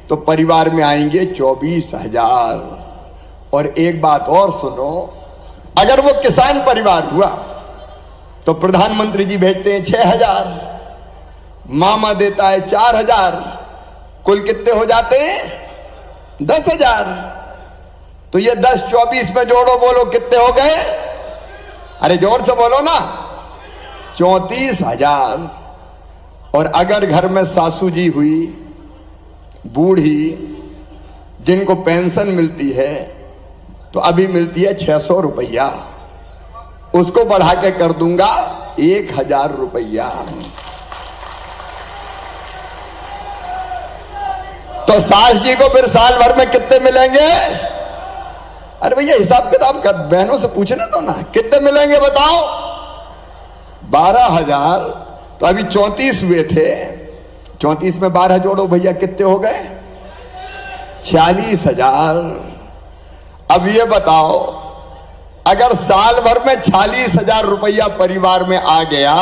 तो परिवार में आएंगे 24,000। और एक बात और सुनो, अगर वो किसान परिवार हुआ तो प्रधानमंत्री जी भेजते हैं 6,000, मामा देता है 4,000, कुल कितने हो जाते हैं? 10,000। तो ये 10 24 में जोड़ो, बोलो कितने हो गए? अरे जोर से बोलो ना, 34,000। और अगर घर में सासू जी हुई, बूढ़ी, जिनको पेंशन मिलती है, तो अभी मिलती है 600 रुपया, उसको बढ़ा के कर दूंगा 1,000 रुपया। तो सास जी को फिर साल भर में कितने मिलेंगे? अरे भैया हिसाब किताब कर, बहनों से पूछने तो ना, कितने मिलेंगे बताओ? 12,000। तो अभी 34 हुए थे, 34 में 12 जोड़ो भैया, कितने हो गए? 46,000। अब ये बताओ, अगर साल भर में 46,000 रुपया परिवार में आ गया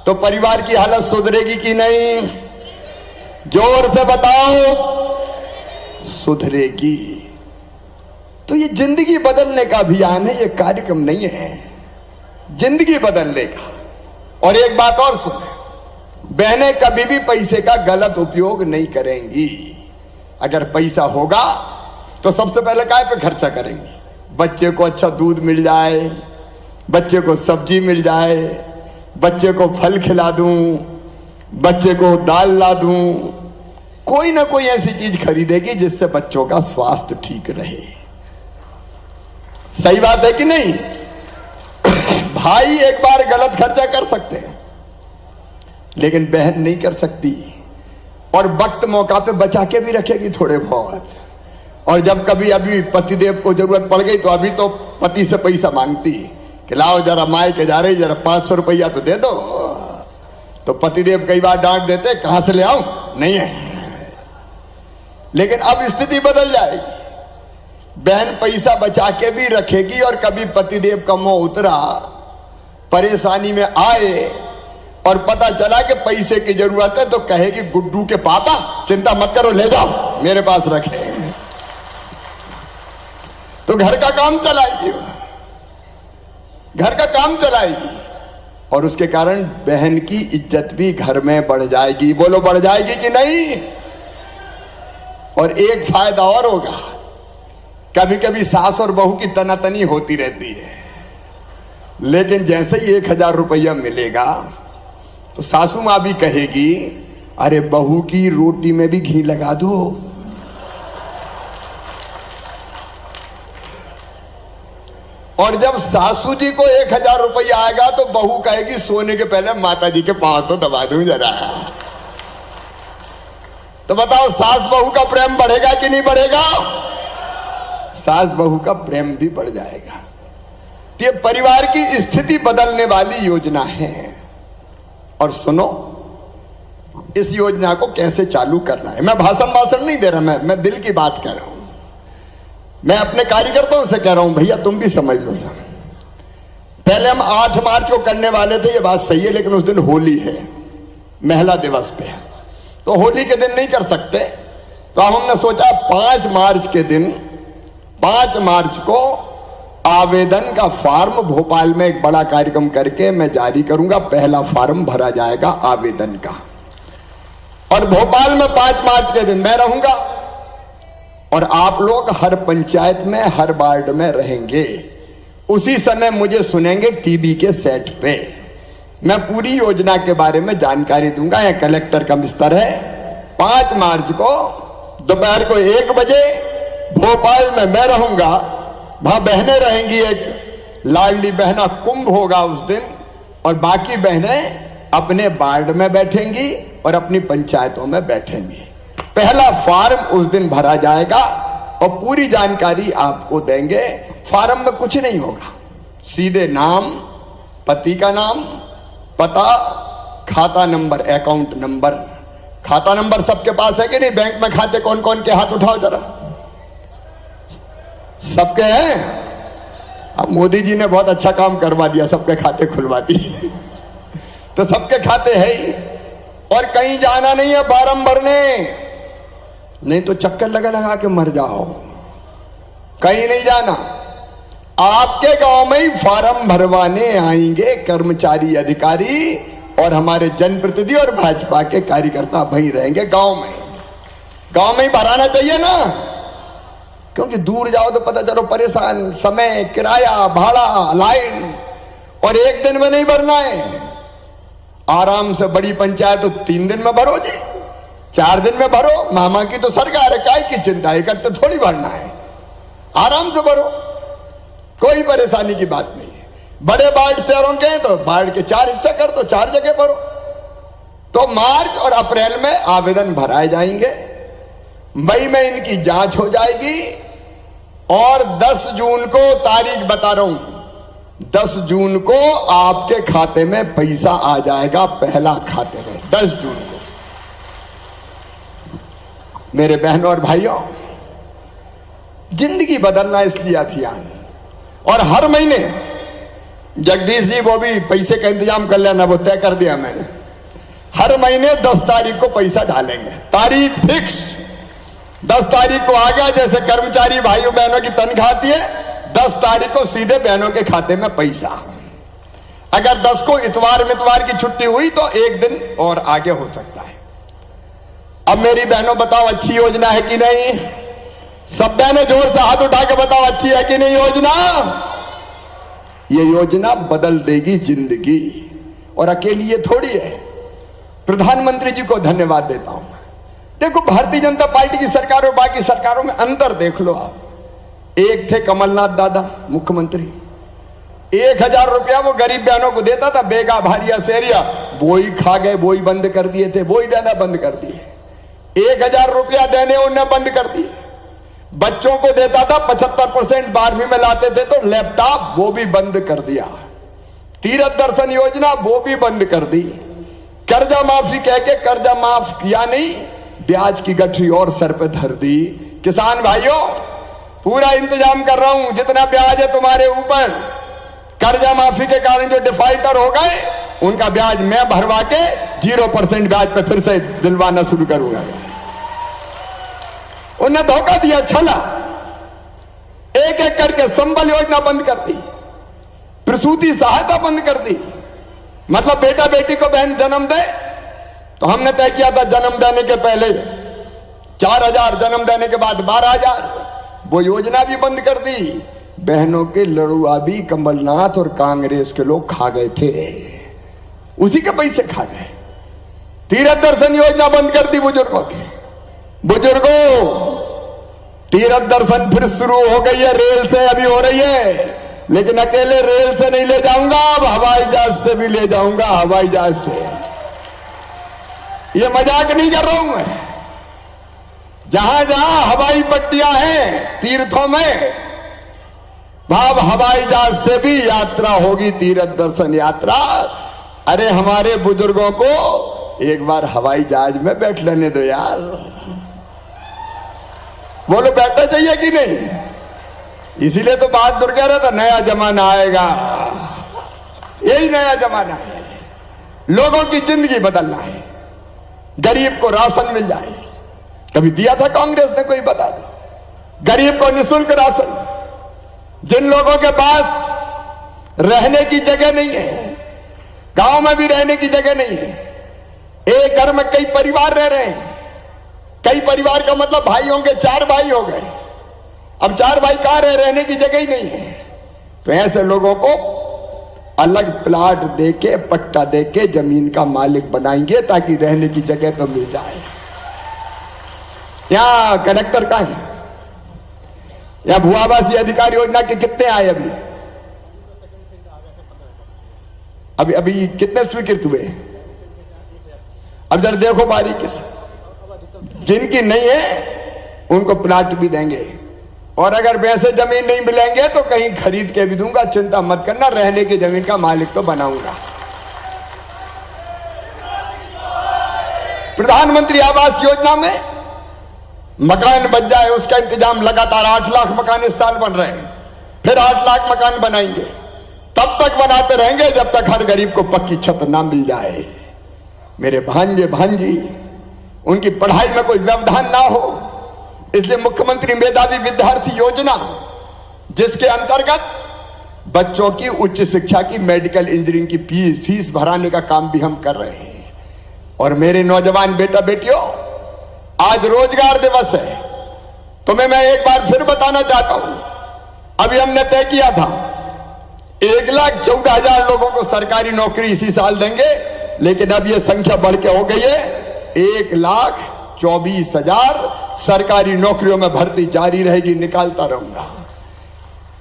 तो परिवार की हालत सुधरेगी कि नहीं? जोर से बताओ, सुधरेगी। तो ये जिंदगी बदलने का अभियान है, ये कार्यक्रम नहीं है, जिंदगी बदलने का। और एक बात और सुने, बहनें कभी भी पैसे का गलत उपयोग नहीं करेंगी। अगर पैसा होगा तो सबसे पहले काय पे खर्चा करेंगी? बच्चे को अच्छा दूध मिल जाए, बच्चे को सब्जी मिल जाए, बच्चे को फल खिला दूं, बच्चे को दाल ला दूं, कोई ना कोई ऐसी चीज खरीदेगी जिससे बच्चों का स्वास्थ्य ठीक रहे। सही बात है कि नहीं? भाई एक बार गलत खर्चा कर सकते हैं, लेकिन बहन नहीं कर सकती। और वक्त मौका पे बचा के भी रखेगी थोड़े बहुत। और जब कभी अभी पतिदेव को जरूरत पड़ गई तो अभी तो पति से पैसा मांगती कि लाओ जरा माई के जा रही, जरा 500 रुपया तो दे दो। तो पतिदेव कई बार डांट देते, कहां से ले आऊं, नहीं है। लेकिन अब स्थिति बदल जाएगी, बहन पैसा बचा के भी रखेगी। और कभी पतिदेव का मुंह उतरा, परेशानी में आए और पता चला कि पैसे की जरूरत है, तो कहेगी गुड्डू के पापा चिंता मत करो, ले जाओ मेरे पास रखे। तो घर का काम चलाएगी, घर का काम चलाएगी। और उसके कारण बहन की इज्जत भी घर में बढ़ जाएगी। बोलो बढ़ जाएगी कि नहीं? और एक फायदा और होगा, कभी कभी सास और बहू की तनातनी होती रहती है, लेकिन जैसे ही 1,000 रुपया मिलेगा तो सासू मां भी कहेगी, अरे बहू की रोटी में भी घी लगा दो। और जब सासू जी को 1,000 रुपया आएगा तो बहू कहेगी, सोने के पहले माता जी के पांव तो दबा दूं जरा। तो बताओ, सास बहू का प्रेम बढ़ेगा कि नहीं बढ़ेगा? सास बहू का प्रेम भी बढ़ जाएगा। ये परिवार की स्थिति बदलने वाली योजना है। और सुनो, इस योजना को कैसे चालू करना है। मैं भाषण नहीं दे रहा, मैं दिल की बात कह रहा हूं। मैं अपने कार्यकर्ताओं से कह रहा हूं, भैया तुम भी समझ लो सब। पहले हम 8 मार्च को करने वाले थे, ये बात सही है, लेकिन उस दिन होली है, महिला दिवस पे, तो होली के दिन नहीं कर सकते। तो हमने सोचा 5 मार्च के दिन, 5 मार्च को आवेदन का फॉर्म भोपाल में एक बड़ा कार्यक्रम करके मैं जारी करूंगा। पहला फॉर्म भरा जाएगा आवेदन का, और भोपाल में 5 मार्च के दिन मैं रहूंगा। और आप लोग हर पंचायत में, हर वार्ड में रहेंगे। उसी समय मुझे सुनेंगे टीवी के सेट पे। मैं पूरी योजना के बारे में जानकारी दूंगा। यह कलेक्टर का बिस्तर है। 5 मार्च को दोपहर को 1 बजे भोपाल में मैं रहूंगा, वहां बहनें रहेंगी। एक लाडली बहना कुंभ होगा उस दिन, और बाकी बहनें अपने वार्ड में बैठेंगी और अपनी पंचायतों में बैठेंगी। पहला फॉर्म उस दिन भरा जाएगा और पूरी जानकारी आपको देंगे। फॉर्म में कुछ नहीं होगा, सीधे नाम, पति का नाम, पता, खाता नंबर, अकाउंट नंबर, खाता नंबर सबके पास है कि नहीं? बैंक में खाते कौन कौन के? हाथ उठाओ जरा। सबके हैं? अब मोदी जी ने बहुत अच्छा काम करवा दिया, सबके खाते खुलवा दिए। तो सबके खाते है ही, और कहीं जाना नहीं है फार्म भरने, नहीं तो चक्कर लगा लगा के मर जाओ। कहीं नहीं जाना, आपके गांव में ही फार्म भरवाने आएंगे कर्मचारी, अधिकारी और हमारे जनप्रतिनिधि और भाजपा के कार्यकर्ता वहीं रहेंगे गांव में। गांव में ही भराना चाहिए ना, क्योंकि दूर जाओ तो पता चलो परेशान, समय, किराया, भाड़ा, लाइन, और एक दिन में नहीं भरना है। आराम से बड़ी पंचायत तो 3 दिन में भरो जी, 4 दिन में भरो। मामा की तो सरकार है, काय की चिंता, इकट्ठे थोड़ी भरना है, आराम से भरो, कोई परेशानी की बात नहीं है। बड़े बाढ़ शहरों के हैं तो बाढ़ के 4 हिस्से कर दो, 4 जगह भरो। तो मार्च और अप्रैल में आवेदन भराए जाएंगे, मई में इनकी जांच हो जाएगी, और 10 जून को तारीख बता रहा हूं, 10 जून को आपके खाते में पैसा आ जाएगा, पहला खाते में 10 जून को। मेरे बहनों और भाइयों, जिंदगी बदलना इसलिए अभियान, और हर महीने जगदीश जी वो भी पैसे का इंतजाम कर लेना, वो तय कर दिया मैंने। हर महीने 10 तारीख को पैसा डालेंगे, तारीख फिक्स। 10 तारीख को आ गया, जैसे कर्मचारी भाइयों बहनों की तनख्वाह आती है, 10 तारीख को सीधे बहनों के खाते में पैसा। अगर 10 को इतवार मितवार की छुट्टी हुई तो 1 दिन और आगे हो सकता है। अब मेरी बहनों बताओ, अच्छी योजना है कि नहीं? सब बहनें जोर से हाथ उठा के बताओ, अच्छी है कि नहीं योजना? ये योजना बदल देगी जिंदगी, और अकेली ये थोड़ी है। प्रधानमंत्री जी को धन्यवाद देता हूं। देखो, भारतीय जनता पार्टी की सरकार और बाकी सरकारों में अंतर देख लो आप। एक थे कमलनाथ दादा मुख्यमंत्री, 1000 रुपया वो गरीब बहनों को देता था, बेगा भारिया सेरिया वो ही खा गए, वो ही बंद कर दिए थे, वो ही देना बंद कर दिए। 1000 रुपया देने उन्हें बंद कर दिए। बच्चों को देता था 75% 12वीं में लाते थे तो लैपटॉप, वो भी बंद कर दिया। तीरथ दर्शन योजना वो भी बंद कर दी। कर्जा माफी कह के कर्जा माफ किया नहीं, ब्याज की गठरी और सर पे धर दी। किसान भाइयों, पूरा इंतजाम कर रहा हूं, जितना ब्याज है तुम्हारे ऊपर, कर्जा माफी के कारण जो डिफॉल्टर हो गए उनका ब्याज मैं भरवा के 0% ब्याज पे फिर से दिलवाना शुरू करूंगा। उन्हें धोखा दिया, छला। एक एक करके संबल योजना बंद कर दी, प्रसूति सहायता बंद कर दी। मतलब बेटा बेटी को बहन जन्म दे तो हमने तय किया था जन्म देने के पहले 4000, जन्म देने के बाद 12000, वो योजना भी बंद कर दी। बहनों के लड़ुआ भी कमलनाथ और कांग्रेस के लोग खा गए थे, उसी के पैसे खा गए। तीरथ दर्शन योजना बंद कर दी बुजुर्गों की। बुजुर्गों, तीरथ दर्शन फिर शुरू हो गई है, रेल से अभी हो रही है, लेकिन अकेले रेल से नहीं ले जाऊंगा, अब हवाई जहाज से भी ले जाऊंगा, हवाई जहाज से। ये मजाक नहीं कर रहा हूं मैं। जहां जहां हवाई पट्टियां हैं तीर्थों में, भाव हवाई जहाज से भी यात्रा होगी, तीरथ दर्शन यात्रा। अरे हमारे बुजुर्गों को एक बार हवाई जहाज में बैठ लेने दो यार। बोलो, बैठना चाहिए कि नहीं? इसीलिए तो बहादुर कह रहा था नया जमाना आएगा। यही नया जमाना है, लोगों की जिंदगी बदलना है, गरीब को राशन मिल जाए। कभी दिया था कांग्रेस ने? कोई बता दो। गरीब को निःशुल्क राशन। जिन लोगों के पास रहने की जगह नहीं है, गांव में भी रहने की जगह नहीं है, एक घर में कई परिवार रह रहे हैं, कई परिवार का मतलब भाइयों के 4 भाई हो गए, अब 4 भाई कहां रहने की जगह ही नहीं है, तो ऐसे लोगों को अलग प्लाट देके, पट्टा देके जमीन का मालिक बनाएंगे ताकि रहने की जगह तो मिल जाए। यहां कलेक्टर कहां है? या भूआवासी अधिकार योजना के कितने आए? अभी कितने स्वीकृत हुए? अब जरा देखो बारीकी से, जिनकी नहीं है उनको प्लाट भी देंगे, और अगर वैसे जमीन नहीं मिलेंगे तो कहीं खरीद के भी दूंगा, चिंता मत करना, रहने की जमीन का मालिक तो बनाऊंगा। प्रधानमंत्री आवास योजना में मकान बन जाए उसका इंतजाम लगातार 8 लाख मकान इस साल बन रहे हैं, फिर 8 लाख मकान बनाएंगे, तब तक बनाते रहेंगे जब तक हर गरीब को पक्की छत ना मिल जाए। मेरे भांजे भांजी उनकी पढ़ाई में कोई व्यवधान ना हो, इसलिए मुख्यमंत्री मेधावी विद्यार्थी योजना, जिसके अंतर्गत बच्चों की उच्च शिक्षा की मेडिकल इंजीनियरिंग की फीस भराने का काम भी हम कर रहे हैं। और मेरे नौजवान बेटा बेटियों, आज रोजगार दिवस है, तुम्हें मैं एक बार फिर बताना चाहता हूं, अभी हमने तय किया था 1,14,000 लोगों को सरकारी नौकरी इसी साल देंगे, लेकिन अब यह संख्या बढ़ के हो गई है 1,24,000 सरकारी नौकरियों में भर्ती जारी रहेगी, निकालता रहूंगा।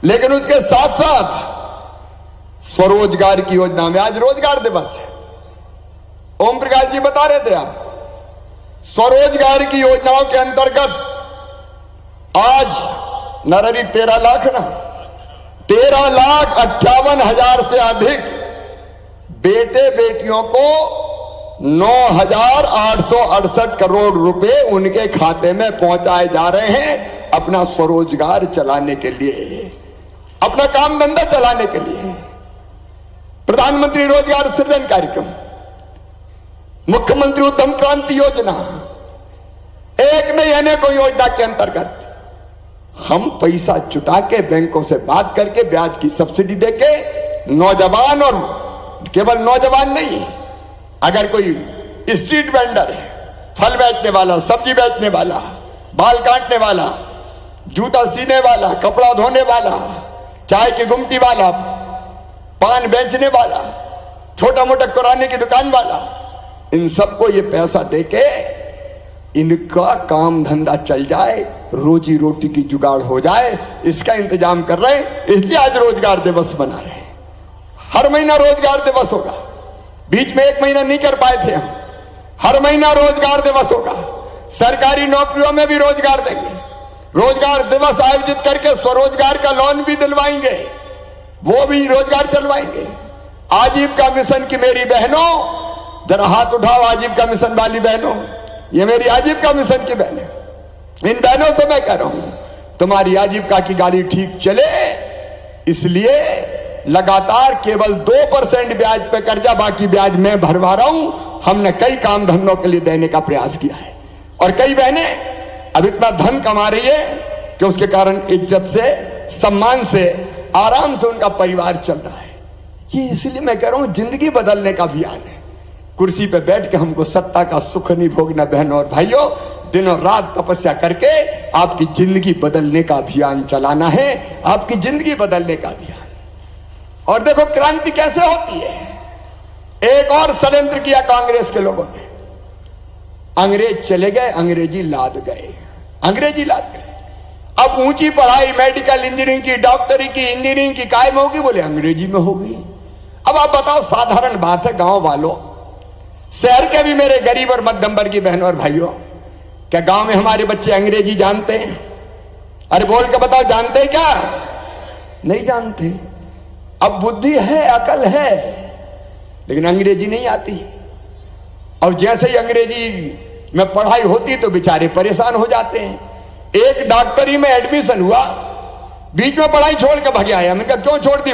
लेकिन उसके साथ साथ स्वरोजगार की योजना में आज रोजगार दिवस है, ओम प्रकाश जी बता रहे थे आपको, स्वरोजगार की योजनाओं के अंतर्गत आज नररी 13 लाख ना 13,58,000 से अधिक बेटे बेटियों को 9,868 करोड़ रुपए उनके खाते में पहुंचाए जा रहे हैं अपना स्वरोजगार चलाने के लिए, अपना काम धंधा चलाने के लिए। प्रधानमंत्री रोजगार सृजन कार्यक्रम, मुख्यमंत्री उद्यम क्रांति योजना, एक नहीं अनेकों योजना के अंतर्गत हम पैसा जुटा के बैंकों से बात करके ब्याज की सब्सिडी देके नौजवान, और केवल नौजवान नहीं, अगर कोई स्ट्रीट वेंडर है, फल बेचने वाला, सब्जी बेचने वाला, बाल काटने वाला, जूता सीने वाला, कपड़ा धोने वाला, चाय की गुमटी वाला, पान बेचने वाला, छोटा मोटा किराने की दुकान वाला, इन सबको ये पैसा देके इनका काम धंधा चल जाए, रोजी रोटी की जुगाड़ हो जाए, इसका इंतजाम कर रहे हैं। इसलिए आज रोजगार दिवस मना रहे हैं। हर महीना रोजगार दिवस होगा, बीच में 1 महीना नहीं कर पाए थे हम, हर महीना रोजगार दिवस होगा। सरकारी नौकरियों में भी रोजगार देंगे, रोजगार दिवस आयोजित करके स्वरोजगार का लोन भी दिलवाएंगे, वो भी रोजगार चलवाएंगे। आजीविका मिशन की मेरी बहनों, जरा हाथ उठाओ, आजीविका मिशन वाली बहनों, ये मेरी आजीविका मिशन की बहनें, इन बहनों से मैं कह रहा हूं, तुम्हारी आजीविका की गाड़ी ठीक चले, इसलिए लगातार केवल 2% ब्याज पे कर्जा, बाकी ब्याज मैं भरवा रहा हूं। हमने कई काम धंधों के लिए देने का प्रयास किया है, और कई बहनें अब इतना धन कमा रही है कि उसके कारण इज्जत से, सम्मान से, आराम से उनका परिवार चल रहा है। ये इसलिए मैं कह रहा हूं, जिंदगी बदलने का अभियान है। कुर्सी पे बैठ के हमको सत्ता का सुख नहीं भोगना बहनों और भाइयों, दिनों रात तपस्या करके आपकी जिंदगी बदलने का अभियान चलाना है, आपकी जिंदगी बदलने का अभियान। और देखो क्रांति कैसे होती है। एक और षड्यंत्र किया कांग्रेस के लोगों ने, अंग्रेज चले गए, अंग्रेजी लाद गए, अंग्रेजी लाद गए। अब ऊंची पढ़ाई मेडिकल इंजीनियरिंग की, डॉक्टरी की, इंजीनियरिंग की कायम होगी, बोले अंग्रेजी में हो गई। अब आप बताओ, साधारण बात है गांव वालों, शहर के भी मेरे गरीब और मध्यम वर्ग की बहनों और भाइयों, क्या गांव में हमारे बच्चे अंग्रेजी जानते हैं? अरे बोल के बताओ, जानते हैं क्या? नहीं जानते। अब बुद्धि है, अकल है, लेकिन अंग्रेजी नहीं आती। और जैसे ही अंग्रेजी में पढ़ाई होती तो बेचारे परेशान हो जाते हैं। एक डॉक्टरी में एडमिशन हुआ, बीच में पढ़ाई छोड़ के भाग आया। मैंने कहा क्यों छोड़ दी?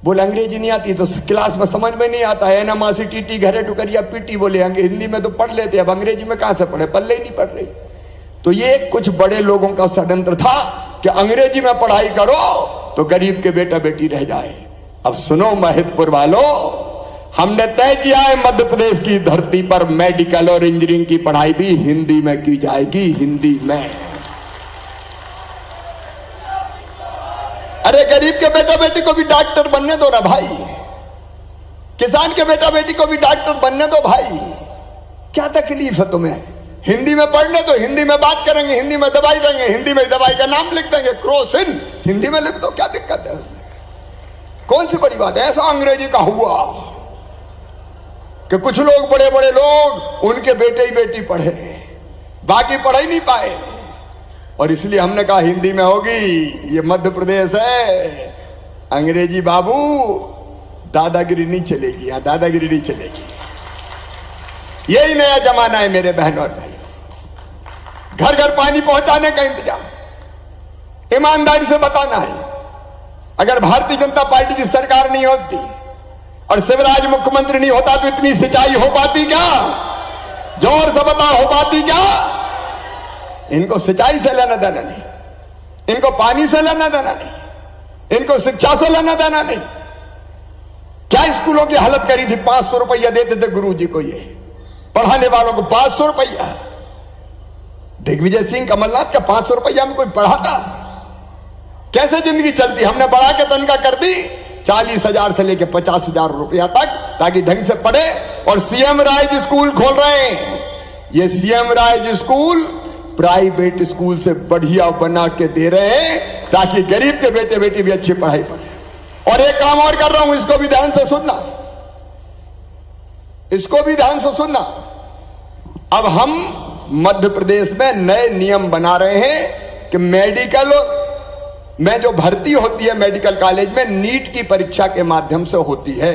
बोले अंग्रेजी नहीं आती तो क्लास में समझ में नहीं आता है ना, मासी टीटी घरे टुकरिया पीटी। बोले हिंदी में तो पढ़ लेते, अब अंग्रेजी में कहां से पढ़े, पल्ले ही नहीं पढ़ रही। तो ये कुछ बड़े लोगों का षड्यंत्र था कि अंग्रेजी में पढ़ाई करो तो गरीब के बेटा बेटी रह जाए। अब सुनो महिदपुर वालों, हमने तय किया है मध्य प्रदेश की धरती पर मेडिकल और इंजीनियरिंग की पढ़ाई भी हिंदी में की जाएगी, हिंदी में। अरे गरीब के बेटा बेटी को भी डॉक्टर बनने दो ना भाई, किसान के बेटा बेटी को भी डॉक्टर बनने दो भाई। क्या तकलीफ है तुम्हें? हिंदी में पढ़ने दो, हिंदी में बात करेंगे, हिंदी में दवाई देंगे, हिंदी में दवाई का नाम लिख देंगे, क्रोसिन हिंदी में लिख दो, क्या दिक्कत है? कौन सी बड़ी बात है? ऐसा अंग्रेजी का हुआ कि कुछ लोग, बड़े बड़े लोग, उनके बेटे ही बेटी पढ़े, बाकी पढ़ ही नहीं पाए। और इसलिए हमने कहा हिंदी में होगी, ये मध्य प्रदेश है, अंग्रेजी बाबू दादागिरी नहीं चलेगी, यहां दादागिरी नहीं चलेगी। यही नया जमाना है मेरे बहनों और भाइयों। घर घर पानी पहुंचाने का इंतजाम ईमानदारी से बताना है। अगर भारतीय जनता पार्टी की सरकार नहीं होती और शिवराज मुख्यमंत्री नहीं होता तो इतनी सिंचाई हो पाती क्या? जोर से बता, हो पाती क्या? इनको सिंचाई से लेना देना नहीं, इनको पानी से लेना देना नहीं, इनको शिक्षा से लेना देना नहीं। क्या स्कूलों की हालत करी थी? 500 रुपया देते थे गुरुजी को, ये पढ़ाने वालों को 500 रुपया। दिग्विजय सिंह कमलनाथ का 500 रुपया में कोई पढ़ाता? कैसे जिंदगी चलती? हमने बढ़ा के तनख्वाह कर दी 40,000 से लेके 50,000 रुपया तक, ताकि ढंग से पढ़े। और सीएम राइज स्कूल खोल रहे हैं। ये CM rise school private school से बढ़िया बना के दे रहे हैं, ताकि गरीब के बेटे बेटी भी अच्छी पढ़ाई पढ़े। और एक काम और कर रहा हूं, इसको भी ध्यान से सुनना, इसको भी ध्यान से सुनना। अब हम मध्य प्रदेश में नए नियम बना रहे हैं कि मेडिकल में जो भर्ती होती है मेडिकल कॉलेज में, नीट की परीक्षा के माध्यम से होती है।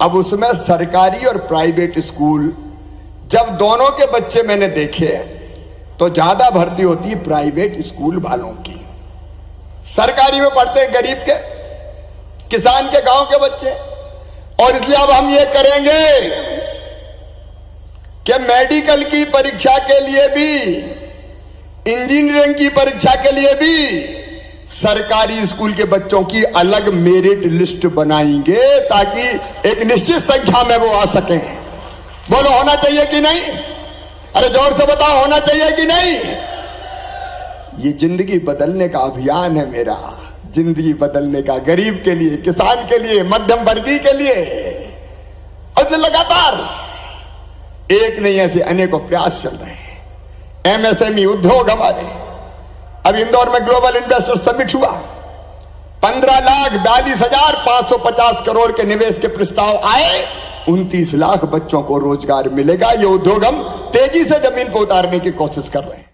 अब उसमें सरकारी और प्राइवेट स्कूल, जब दोनों के बच्चे मैंने देखे तो ज्यादा भर्ती होती है प्राइवेट स्कूल वालों की। सरकारी में पढ़ते हैं गरीब के, किसान के, गांव के बच्चे। और इसलिए अब हम ये करेंगे कि मेडिकल की परीक्षा के लिए भी, इंजीनियरिंग की परीक्षा के लिए भी सरकारी स्कूल के बच्चों की अलग मेरिट लिस्ट बनाएंगे, ताकि एक निश्चित संख्या में वो आ सकें। बोलो, होना चाहिए कि नहीं? अरे जोर से बताओ, होना चाहिए कि नहीं? ये जिंदगी बदलने का अभियान है मेरा, जिंदगी बदलने का, गरीब के लिए, किसान के लिए, मध्यम वर्गीय के लिए। और लगातार एक नहीं, ऐसे अनेकों प्रयास चल रहे हैं। एमएसएमई उद्योग हमारे, अब इंदौर में ग्लोबल इन्वेस्टर समिट हुआ, 15,42,550 करोड़ के निवेश के प्रस्ताव आए, 29 लाख बच्चों को रोजगार मिलेगा। ये उद्योग हम तेजी से जमीन पर उतारने की कोशिश कर रहे हैं।